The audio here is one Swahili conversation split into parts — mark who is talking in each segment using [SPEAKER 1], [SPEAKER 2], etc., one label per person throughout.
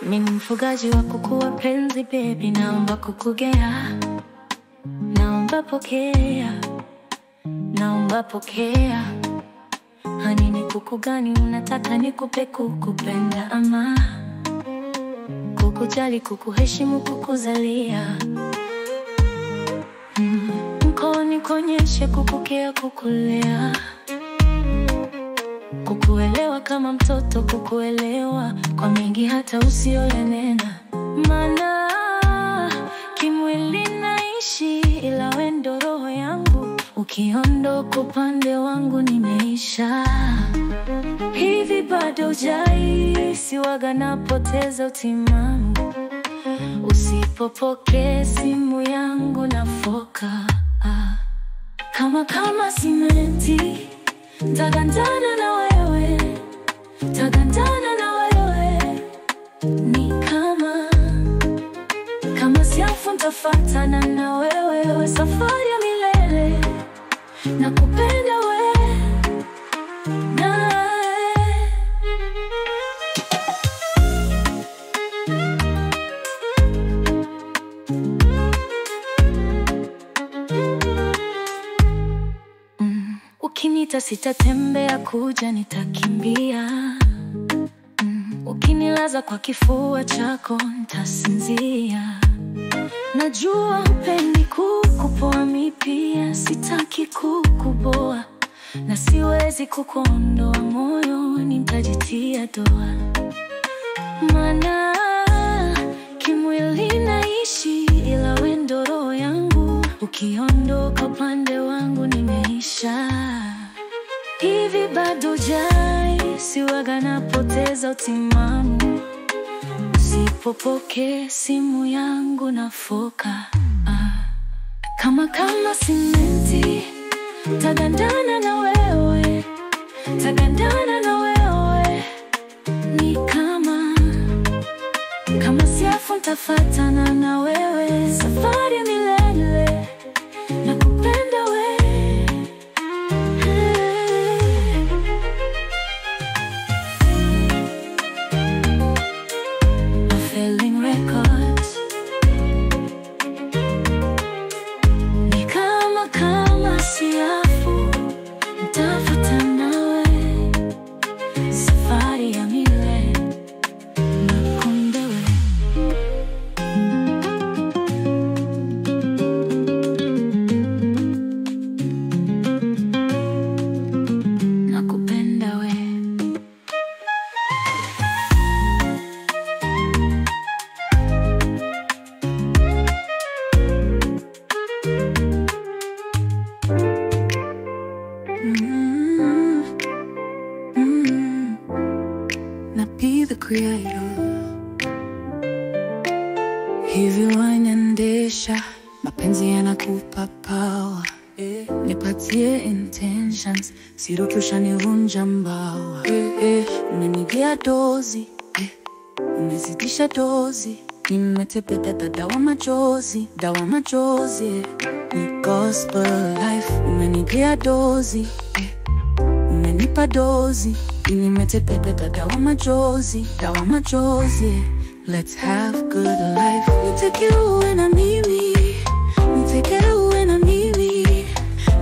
[SPEAKER 1] Mimi mfugaji wa kuku wa penzi baby, naomba kukugea, naomba pokea, naomba pokea. Hani ni kuku gani unataka nikupe? Kukupenda ama kukujali, kukuheshimu, kukuzalia? Mkono konyeshe, kukukea, kukulea, kukuelewa kama mtoto, kukuelewa kwa mengi hata usiyoyanena. Maana kimwili naishi, ila wewe ndo roho yangu. Ukiondoka upande wangu nimeisha. Hivi bado hujahisi waga napoteza utimamu? Usipopokea simu yangu nafoka. Kama simenti, tagandana na wewe, tagandana na wewe. Ni kama siafu ntafatana na wewe, safari ya milele. Nakupenda wewe nae. Ukinita sitatembea, kuja nitakimbia. Ukinilaza kwa kifua chako nitasinzia. Najua hupendi kukupoa, mi pia sitaki kukuboa, na siwezi kukuondoa moyoni, nitajitia doa. Maana kimwili naishi, ila wewe ndo roho yangu. Ukiondoka upande wangu nimeisha. Hivi bado hujahisi waga napoteza utimamu? Usipopokea simu yangu nafoka. Kama simenti, tagandana na wewe, tagandana na wewe. Ni kama siafu ntafatana na wewe, safari ya milele. Nakupenda wewe. Feeling Records. Ni kama siafu ntafatana nawe, safari ya milele. Nakupenda wewe. Nakupenda wewe. Na be the creator. Hivi waniendesha, mapenzi yanakupa power. Nipatie intentions, siruki ushanivunja mbawa. Umenigia dozi, umezidisha dozi. Nimetepeta dawa machozi, dawa machozi. Ni gospel life. Umenigia dozi, umenipa dozi. Nimetepeta dawa machozi, dawa machozi. Let's have good life. Nitake uwe na mimi, nitake uwe na mimi,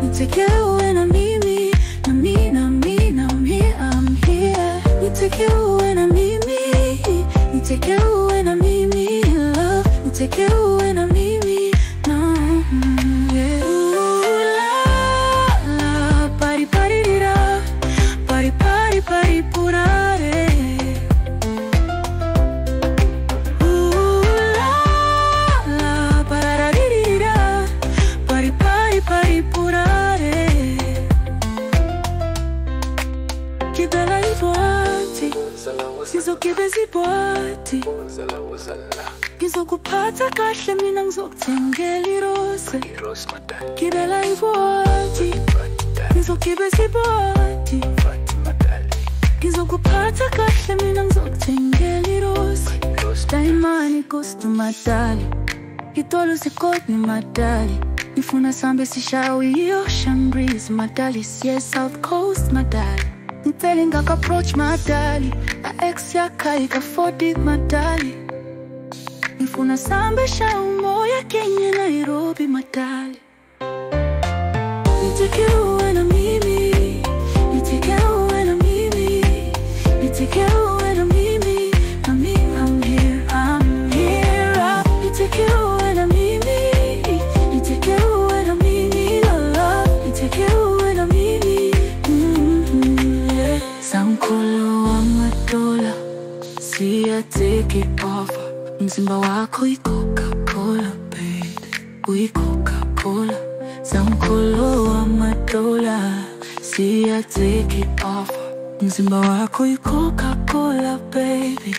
[SPEAKER 1] nitake uwe na mimi, na mimi, na mimi, na mimi, I'm here. Nitake uwe na mimi, nitake uwe na mimi, love. Nitake uwe na mimi, no, yeah. Ooh, la, la, pari, pari, dira, pari, pari, pari, purare. Ngizokibezibhodi, ngizokuphatha kahle mina, ngizokuthengela irose. Gibela ibhodi, ngizokibezibhodi, kahle mina ngizokuthengela irose. Daimani gusto madali, itolo sikoti madali. Nifuna sambe sishawi ocean breeze madali. Yes, South Coast madali. Nipele ngaka approach madali. Na ex yaka ika 40 madali. Nifuna sambe shawi moya Kenya Nairobi madali. Nitake uwe na mimi, nitake uwe na mimi, nitake uwe na mimi. I'm here, I'm here. Nitake uwe na mimi, nitake uwe na mimi, love. Nitake uwe na mimi, yeah. Sankolo wa madola, siya take it off. Mzimba wako Coca-Cola, baby, Coca-Cola. Sankolo wa madola, siya take it off. Mzimba wako Coca-Cola, baby,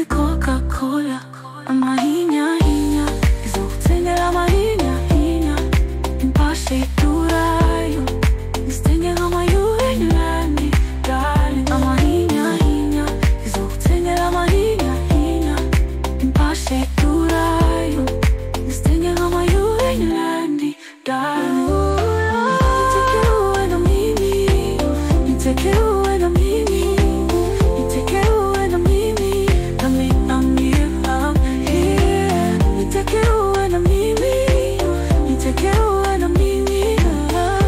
[SPEAKER 1] Coca-Cola. Amahinya hinya, izokutengela amahinya hinya. Impashe iturayo, nistenge kama yule nyumbani, darling. Amahinya hinya, izokutengela amahinya hinya. Impashe iturayo, nistenge kama yule nyumbani, darling. Nitake uwe na mimi, nitake uwe na mimi, nitake uwe na mimi. I'm here, I'm here. Nitake uwe na mimi, nitake uwe na mimi,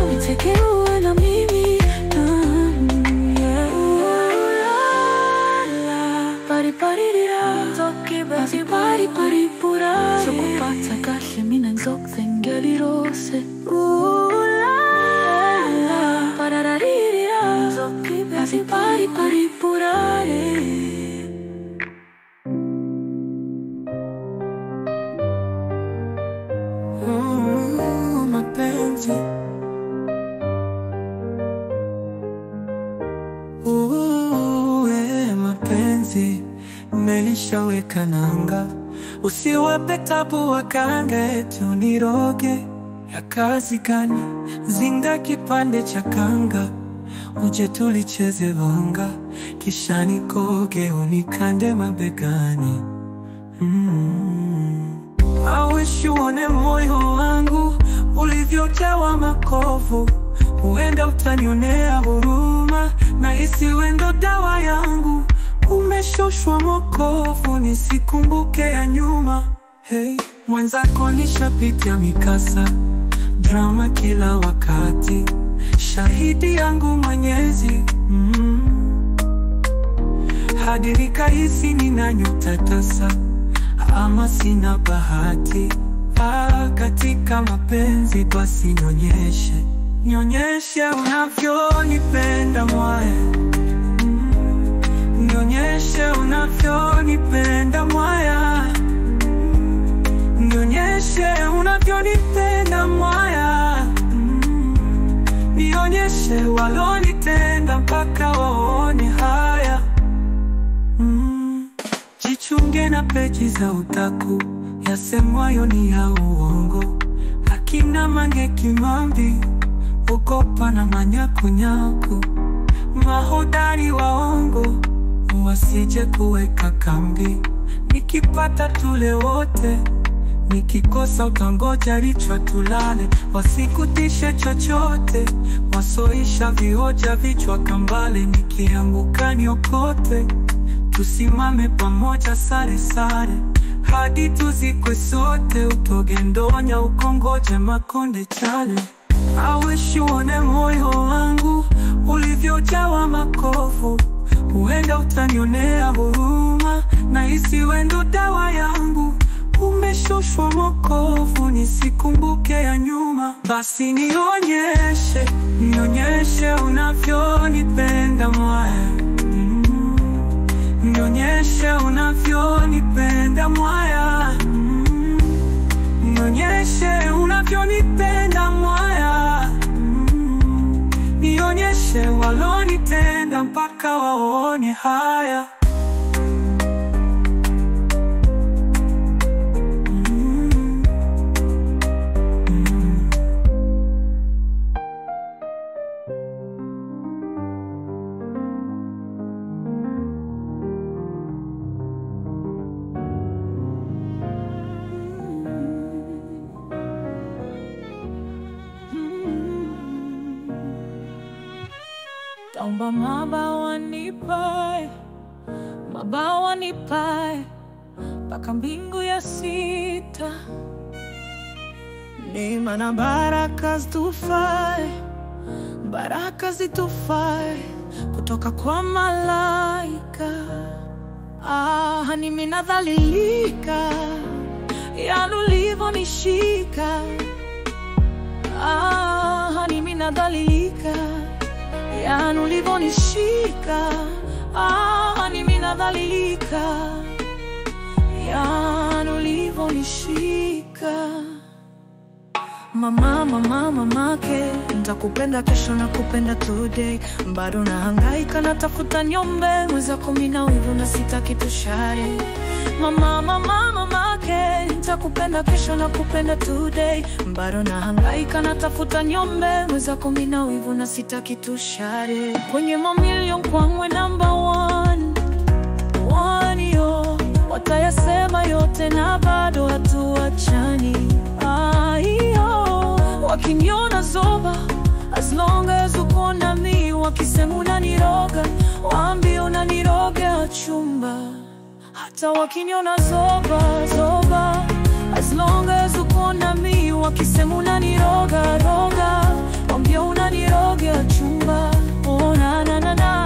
[SPEAKER 1] nitake uwe na mimi, yeah. Pari pari dira, toki basi pari pari pura. Sokupata kahle mina ngizokuthengela irose. Parararira, toki basi pari pari pura. Mapenzi, mapenzi melishaweka nanga. Usiwape tabu wakanga eti uniroge. Ya kazi gani? Zinga kipande cha kanga, uje tulicheze vanga, kisha nikoge unikande mabegani. I wish uone moyo wangu ulivyojawa makovu. Huenda utanionea huruma, na isiwe ndo dawa yangu. Umeshushwa mokovu, nisikumbuke ya nyuma. Hey, mwenzako nishapitia mikasa, drama kila wakati. Shahidi yangu Mwenyezi, hadi nikahisi nina nyota tasa, ama sina bahati. Katika mapenzi basi nionyeshe, nionyeshe unavyonipenda mwaya. Nionyeshe unavyonipenda mwaya. Nionyeshe unavyonipenda mwaya. Nionyeshe walonitenda mpaka waone haya. Jichunge na peji za utaku, yasemwayo ni ya uongo. Akina Mange Kimambi, Ogopa na manyakunyaku. Mahodari waongo, wasije kuweka kambi. Nikipata tule wote, nikikosa utangoja lichwa tulale. Wasikutishe chochote, wasoisha vihoja vichwa kambale. Nikianguka niokote, tusimame pamoja sare sare, hadi tuzikwe sote. Utoge ndonya ukongoje makonde chale. I wish uone moyo wangu ulivyojawa makovu. Huenda utanionea huruma, na isiwe ndo dawa yangu. Umeshushwa mokovu, nisikumbuke ya nyuma. Basi nionyeshe, nionyeshe unavyonipenda mwaya. Nionyeshe unavyonipenda mwaya. Nionyeshe unavyonipenda mwaya. Nionyeshe walonitenda mpaka waone haya. Taomba mabawa nipae, mabawa nipae, mpaka mbingu ya sita. Neema na baraka zitufae, baraka zitufae, kutoka kwa malaika. Mimi nadhalilika, yani ulivyonishika. Mimi nadhalilika, yani ulivyonishika. Mimi nadhalilika, yani ulivyonishika. Mamake, nitakupenda kesho na kupenda today. Bado nahangaika natafuta nyombe, mwenzako mimi na wivu na sitaki tushare. Mamake, nitakupenda kesho na kupenda today. Bado nahangaika natafuta nyombe, mwenzako mimi na wivu na sitaki tushare. Kwenye mamilioni kwangu number one, yo. Watayasema yote na bado hatuachani. Wakiniona zoba, as long as uko na mimi. Wakisema unaniroga, waambie unaniroga chumba. Hata wakiniona zoba, as long as uko na mimi. Wakisema unaniroga, waambie unaniroga chumba. Oh na na na na.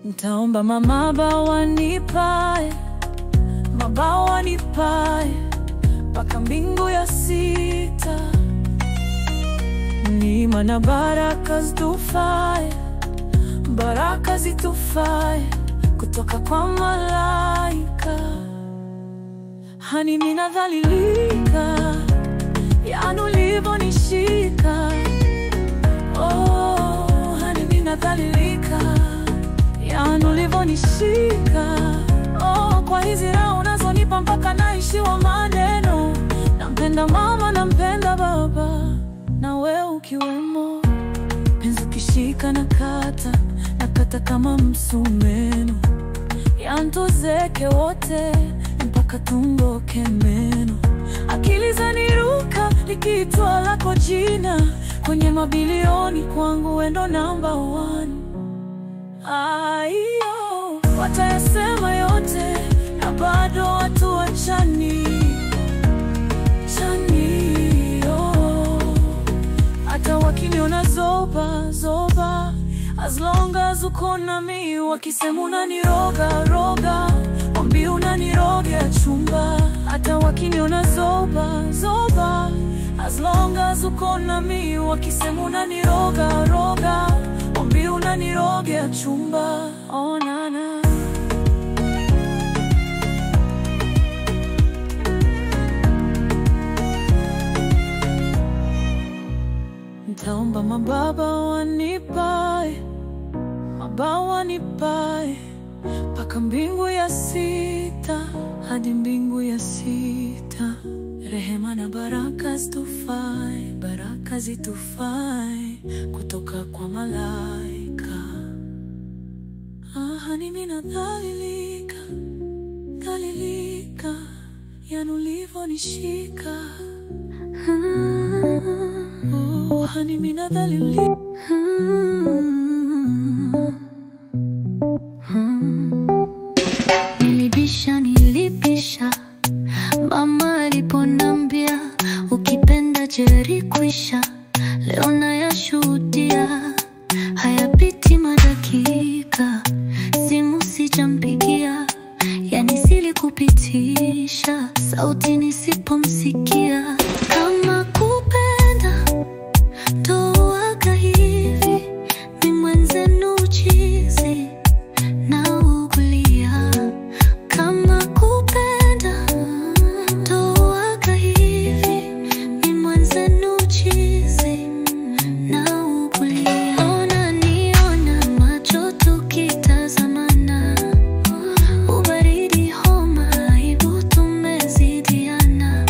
[SPEAKER 1] Nitaomba mabawa nipae, mabawa nipae, mpaka mbingu ya sita. Neema na baraka zitufae, baraka zitufae, kutoka kwa malaika. Mimi nadhalilika, yani ulivyonishika. Mimi nadhalilika, yani ulivyonishika. Kwa hizi raha unazonipa mpaka naishiwa maneno. Nampenda mama, nampenda baba, na wewe ukiwemo. Penzi ukishika nakata kama msumeno. Yani tuzeke wote mpaka tungoke meno. Akili zaniruka nikiitwa lako jina. Kwenye mabilioni kwangu wewe ndo number one. Watayasema yote na bado hatuachani. Hata wakiniona zoba, as long as uko na mimi. Wakisema unaniroga, waambie unaniroga chumba. Hata wakiniona zoba, as long as uko na mimi. Wakisema unaniroga, waambie unaniroga chumba. Oh na na. Nitaomba mabawa nipae, mabawa nipae, mpaka mbingu ya sita, hadi mbingu ya sita. Rehema na baraka zitufae, baraka zitufae, kutoka kwa malaika. Mimi nadhalilika, yani ulivyonishika. Mimi nadhalilika. Nilibisha mama aliponambia ukipenda jeri kwisha. Leo nayashuhudia, hayapiti madakika, simu sijampigia. Yani silikupitisha, sauti nisipomsikia. Kama kupenda ndo waga hivi, mimi mwenzenu chizi na ugulia. Kama kupenda ndo waga hivi, mimi mwenzenu chizi na ugulia. Niona macho tukitazamana, ubaridi homa aibu tumezidiana.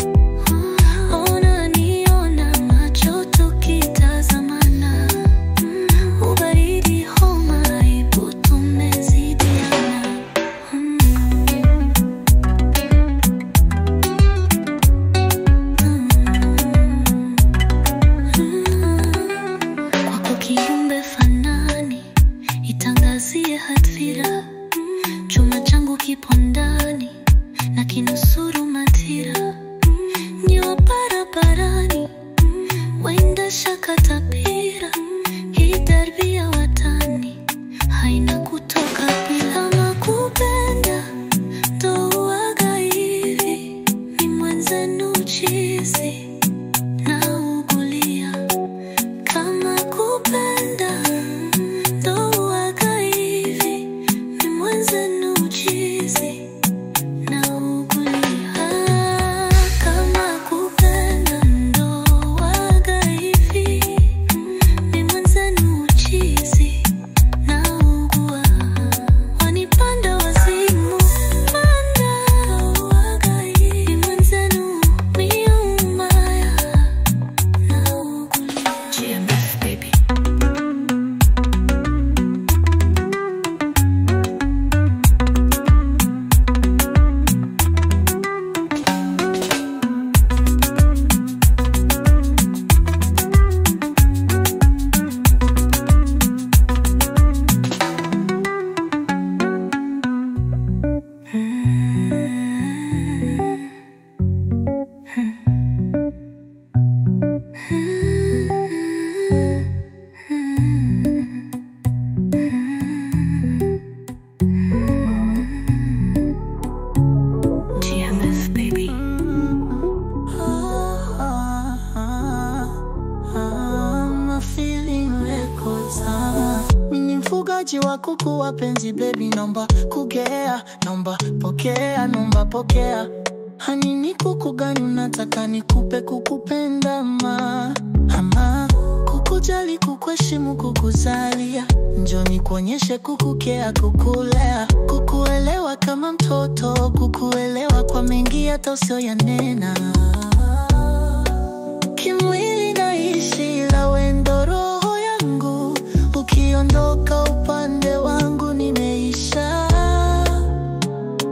[SPEAKER 1] mwenzenu chizi naugulia. Kama kupenda ndo huwaga hivi, ni mwenzenu chizi naugulia. Kama kupenda ndo huwaga hivi, ni mwenzenu chizi naugua. Wanipanda wazimu panda huwaga hivi, ni mwenzenu miumaya naugulia. GMF baby. GMF baby.
[SPEAKER 2] I'm feeling records. Mimi mfugaji wa kuku wapenzi baby, nomba kugea, nomba pokea, nomba pokea. Hani ni kuku gani unataka nikupe kukupenda ama kukujali, kukuheshimu, kukuzalia. Njoni kuonyeshe kukukea, kukulea, kukuelewa kama mtoto, kukuelewa kwa mengi hata usioyanena. Kimwili naishi ila wewe ndo roho yangu, ukiondoka upande wangu nimeisha.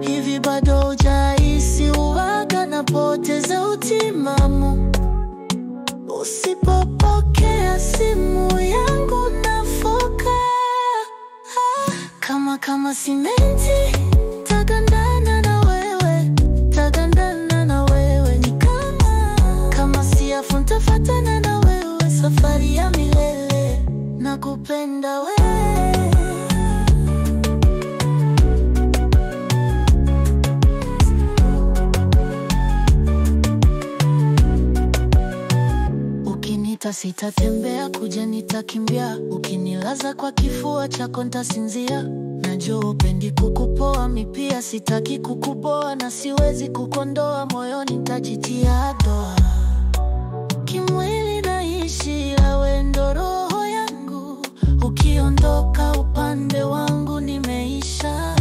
[SPEAKER 2] Hivi bado hujahisi huwaga napoteza utimamu? Usipopokea simu yangu nafoka. Kama simenti tagandana na wewe, tagandana na wewe. Ni kama siafu ntafatana na wewe, safari ya milele nakupenda wewe. Ukinita sitatembea, kuja nitakimbia. Ukinilaza kwa kifua chako ntasinzia. Najua upendi kukupoa, mipia sitaki kukuboa, na siwezi kukondoa, moyoni ntajitia doa. Kimwili naishi ila wewe ndo roho yangu, ukiondoka upande wangu nimeisha.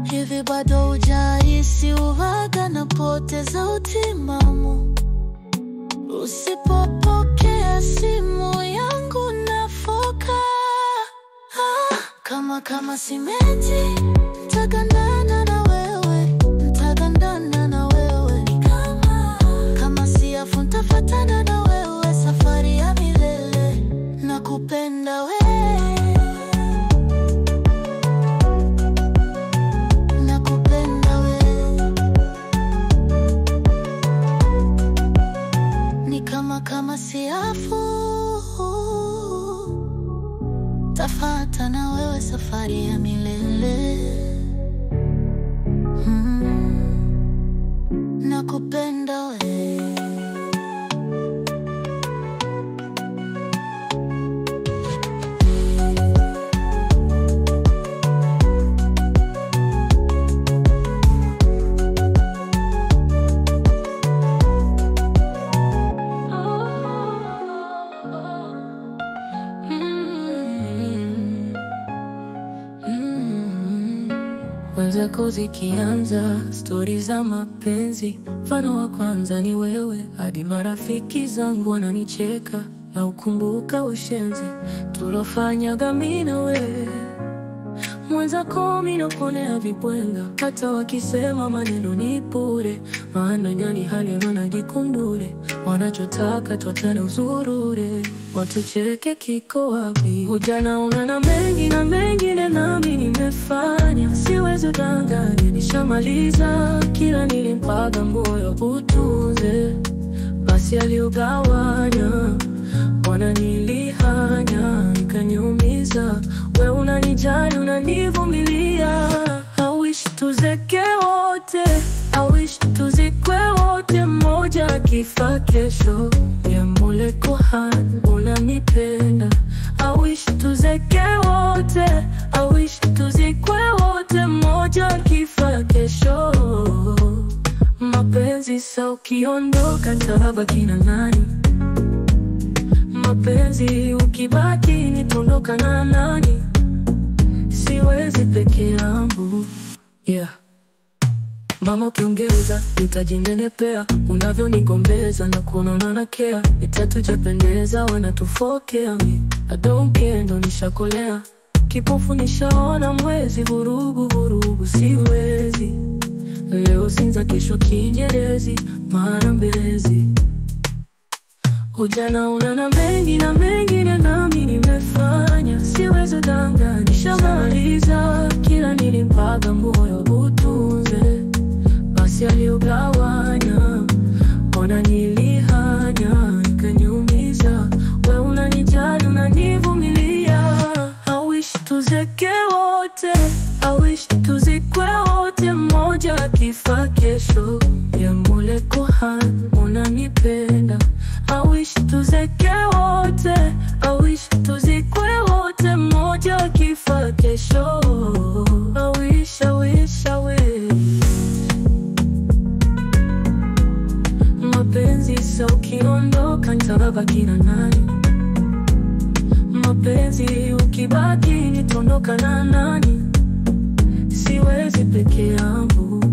[SPEAKER 2] Hivi bado hujahisi huwaga napoteza utimamu? Usipopokea simu yangu nafoka. Kama simenti tagandana na wewe, tagandana na wewe. Ni kama siafu ntafatana na wewe, safari ya milele nakupenda wewe, nakupenda wewe. Ni kama siafu tafata na wewe, safari ya milele. Nakupenda wewe. Wenzako zikianza stori za mapenzi, mfano wa kwanza ni wewe. Hadi marafiki zangu wananicheka, na ukumbuka ushenzi tulofanyaga mimi na wewe. Mwenzako mimi nakuonea vibwenga, hata wakisema maneno ni bure. Maana gani hali wanajikundule, wanachotaka tuachane uzurure. Watucheke kiko wapi? Ujana una mengi na mengine nami nimefanya. Siwezi udanganya, nishamaliza kila nilimpaga moyo utunze. Basi aliugawanya, wananilihanya, ikaniumiza. We unanijali, unanivumilia. I wish tuzeke wote, I wish tuzikwe
[SPEAKER 1] kifa kesho. Ya Mola Kohan, unanipenda. I wish tuzeke wote, I wish tuzikwe wote, mmoja kifa kesho. Mapenzi sa ukiondoka nitabaki na nani? Mapenzi ukibaki nitaondoka na nani? Siwezi peke yangu, yeah. Mama ukiongeza, nitajinenepea. Unavyonigombeza na kuonana na kea. Itatujapendeza, wanatufokea mi I don't care, ndo nishakolea. Kipofu nishaona mwezi, vurugu vurugu siwezi. Leo Sinza, kesho Kinyerezi, mara Mbezi. Ujana unana mengi na mengine nami nimefanya. Siwezi danga, nishamaliza. Kila nilimpaga moyo utunze, basi aliugawanya. Ona nilihanya, ikaniumiza. We unanijali, unanivumilia. I wish tuzeke wote, I wish tuzikwe wote, mmoja kifa kesho. Ya Mola Kohan, unanipenda. I wish tuzeke wote, I wish tuzikwe wote, mmoja kifa kesho. I wish, I wish, I wish. Mapenzi sa ukiondoka nitabaki na nani? Mapenzi ukibaki nitaondoka na nani? Siwezi peke yangu.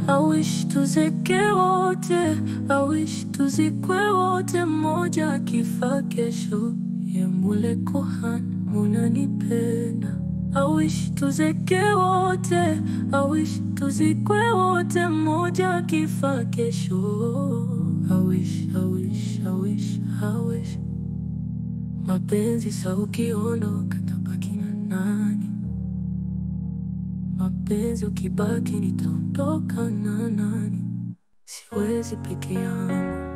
[SPEAKER 1] I wish tuzeke wote, I wish tuzikwe wote, mmoja kifa kesho. Ya Mola Kohan, unanipenda. I wish tuzeke wote, I wish tuzikwe wote, mmoja kifa kesho. I wish, I wish, I wish, I wish. Mapenzi sa ukiondoka nitabaki na nani? Mapenzi ukibaki nitaondoka na nani? Siwezi peke yangu.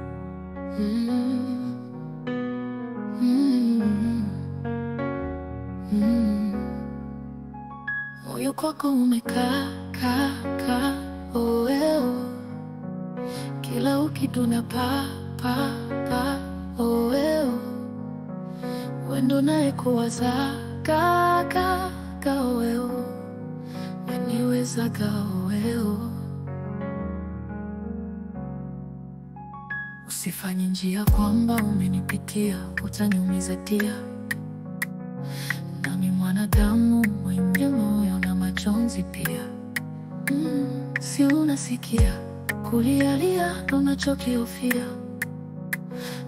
[SPEAKER 1] Moyo kwako umekaa, kaa, oeo. Kila ukiduna pa, oeo. Wendo nae kuwaza, ka, oeo. Weniweza oeo. Usifanye njia kwamba umenipitia, utaniumiza tia. Nami mwanadamu mwenye moyo na majonzi pia. Si unasikia kulialia unachokiofia?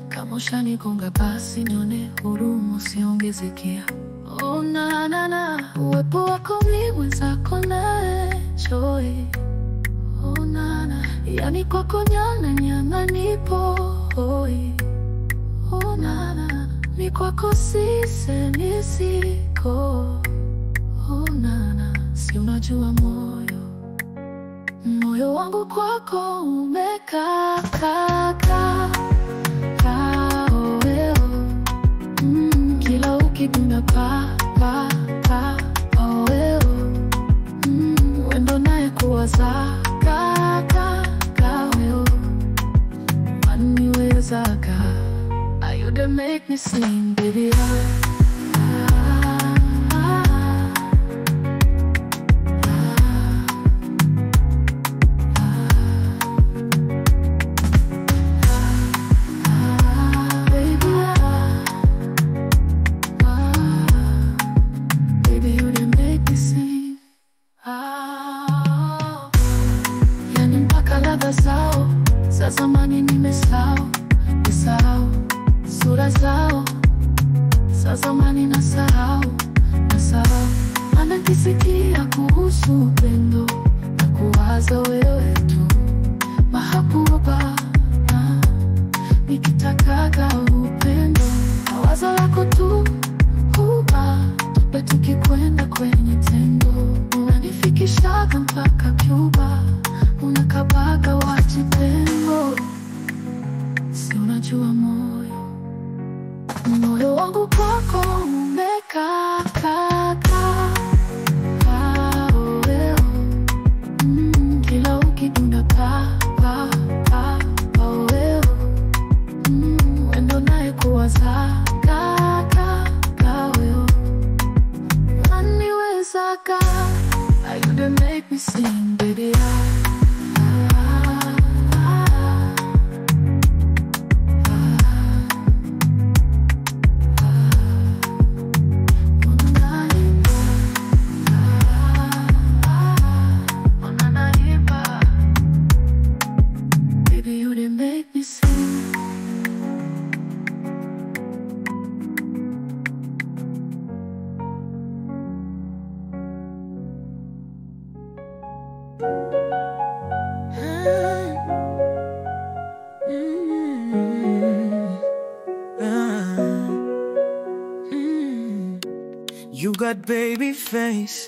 [SPEAKER 1] Kama ushanigonga basi nione huruma, usiongezekea. Oh na, uwepo wako ni mwenzako nae joy. Oh na, yani kwako nyana nipo hoi. Oh na, ni kwako nisiko. Oh na, si unajua moyo wangu kwako umekaa, oeo. Kila ukidunda pa, oeo. Wendo nae kuwaza, oeo. Waniweza you that make me sing, baby. Za zamani nimesahau sura zao, za zamani nasahau. Anakisikia kuhusu upendo na kuwaza wewe tu, mahabuba nikitakaga upendo na wazo lako tu, tupe tukikwenda kwenye tendo. Unanifikisha Unanisaga mpaka Cuba, unakabaga wajipengo. Si unajua moyo wangu kwako umekaa kila ukidunda wendo naye kuwazaga wewe unaniwezaga. You done make me sing, baby. Baby, you done make me sing.
[SPEAKER 3] You got baby face,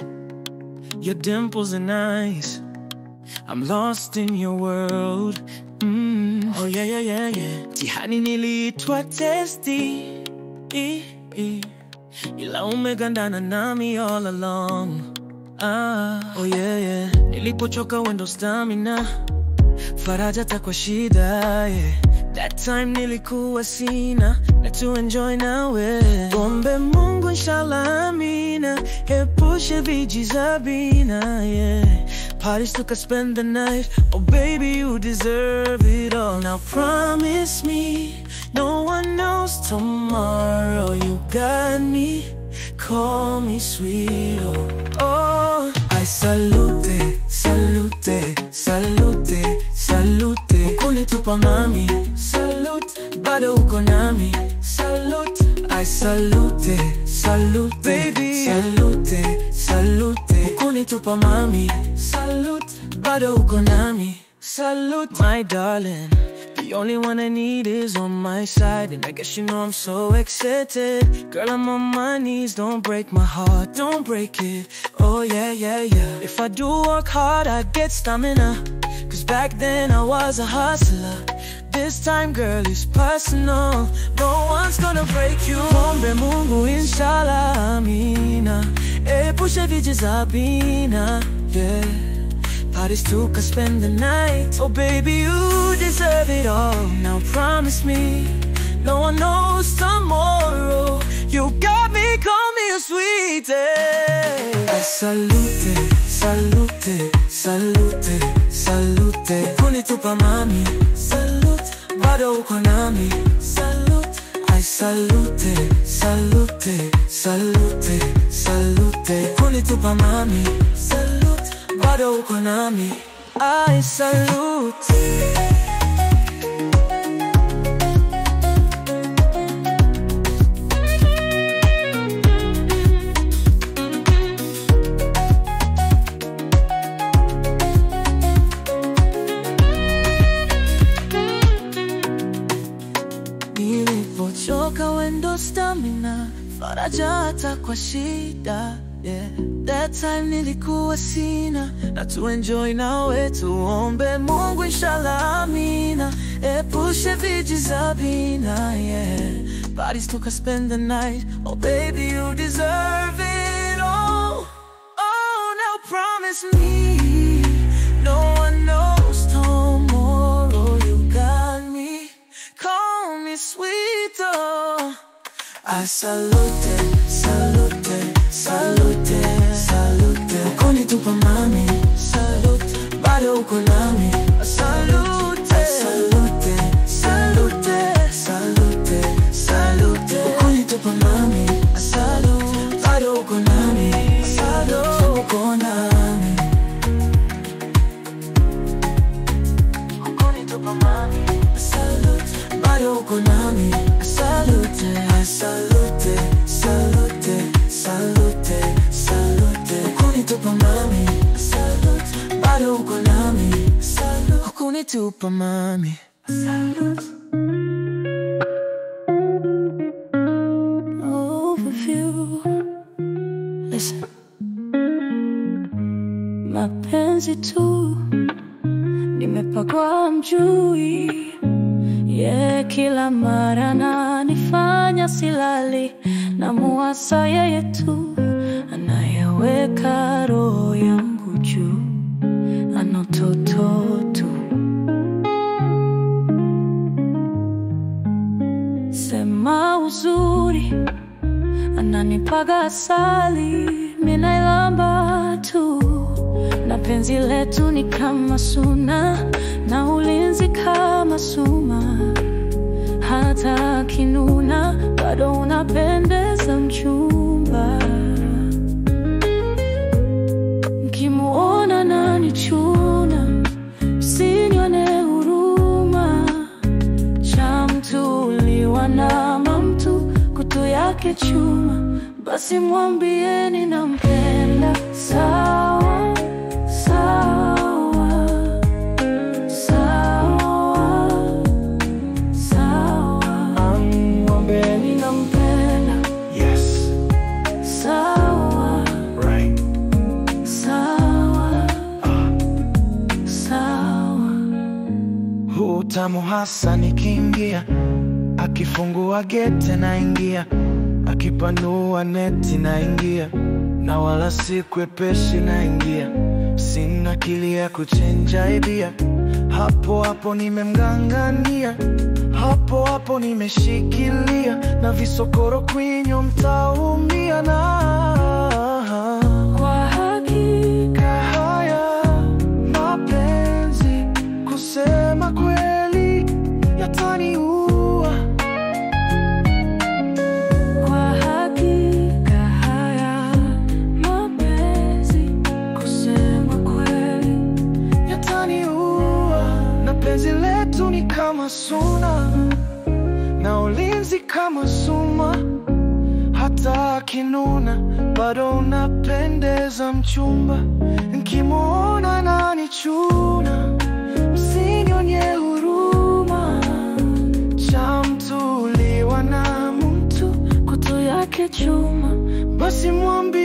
[SPEAKER 3] your dimples are nice. I'm lost in your world. Oh yeah. Tihani niliitwa testy, ila umegandana nami all along. Oh yeah. Nilipochoka wendo stamina, faraja takwa shida, yeah. That time nilikuwa sina na to enjoy nawe. Ombe Mungu inshallah amina, epushe vijizabina, yeah. Parties took a spend the night, oh baby you deserve it all. Now promise me, no one knows tomorrow. You got me, call me sweet, oh. I salute, ukunitupa mami. Salute, bado uko nami. Salute, I salute, baby. Salute, ukunitupa mami. Salute, bado uko nami. Salute, my darling. The only one I need is on my side, and I guess you know I'm so excited. Girl, I'm on my knees, don't break my heart, don't break it. Oh yeah. If I do work hard, I get stamina, cause back then I was a hustler. This time, girl, it's personal. No one's gonna break you. Ombe Mungu inshallah amina, epushe vijizabina, yeah. Parties took, I spend the night. Oh baby, you deserve it all. Now promise me, no one knows tomorrow. You got me, call me a sweetie. I salute, ukunitupa mami. Salute, bado uko nami. Salute, I salute, ukunitupa mami. Salute, bado uko nami. I salute. Nilipochoka wendo stamina, faraja hata kwa shida, yeah. That time nilikuwa sina na to enjoy nawe. Tuombe Mungu inshallah amina, epushe vijizabina, yeah. Bodies took, I spend the night. Oh baby, you deserve it all. Oh, now promise me, no one knows tomorrow. You got me, call me sweet, oh. I salute, ukunitupa mami. Salute, bado uko nami. Salute, ukunitupa mami. Salute, bado uko nami. Salute, uko nami. Ukunitupa mami. Salute, bado uko nami. Salute, ukunitupa mami. Salute, bado uko nami. Salute, ukunitupa mami. Salute.
[SPEAKER 1] Overview. Listen. mapenzi tu, nimepakwa mjui. Kila mara ananifanya silali, namuasa yeye tu, anayeweka roho yangu juu, ana utoto tu. Sema uzuri, ananipaga asali, minailamba tu, na penzi letu ni kama suna, na ulinzi kama suma. Hata kinuna bado unapendeza mchumba. Mkimuona nanichuna, msinione huruma. Cha mtu uliwa na mtu, kutu yake chuma. Basi mwambieni nampenda. Sawa, sawa, sawa, sawa. Mwambieni nampenda.
[SPEAKER 3] Yes.
[SPEAKER 1] Sawa,
[SPEAKER 3] Right.
[SPEAKER 1] sawa, sawa.
[SPEAKER 3] Huu tamu hasa nikiingia, akifungua geti naingia, akipanua neti naingia, na wala si kwepeshi naingia. Sina akili ya kuchenja idea, hapo hapo nimemng'ang'ania, hapo hapo nimeshikilia, na visokoro kwinyo mtaumia. Na
[SPEAKER 1] Kwa hakika
[SPEAKER 3] haya mapenzi, kusema kweli yataniua.
[SPEAKER 1] kwa hakika haya mapenzi, kusema kweli
[SPEAKER 3] Yataniua. Na penzi letu ni kama suna, na ulinzi kama suma. Hata akinuna bado unapendeza mchumba. Nkimuona nanichuna, msinione huruma. Cha mtu uliwa na mtu,
[SPEAKER 1] kutu yake chuma.
[SPEAKER 3] basi mwambie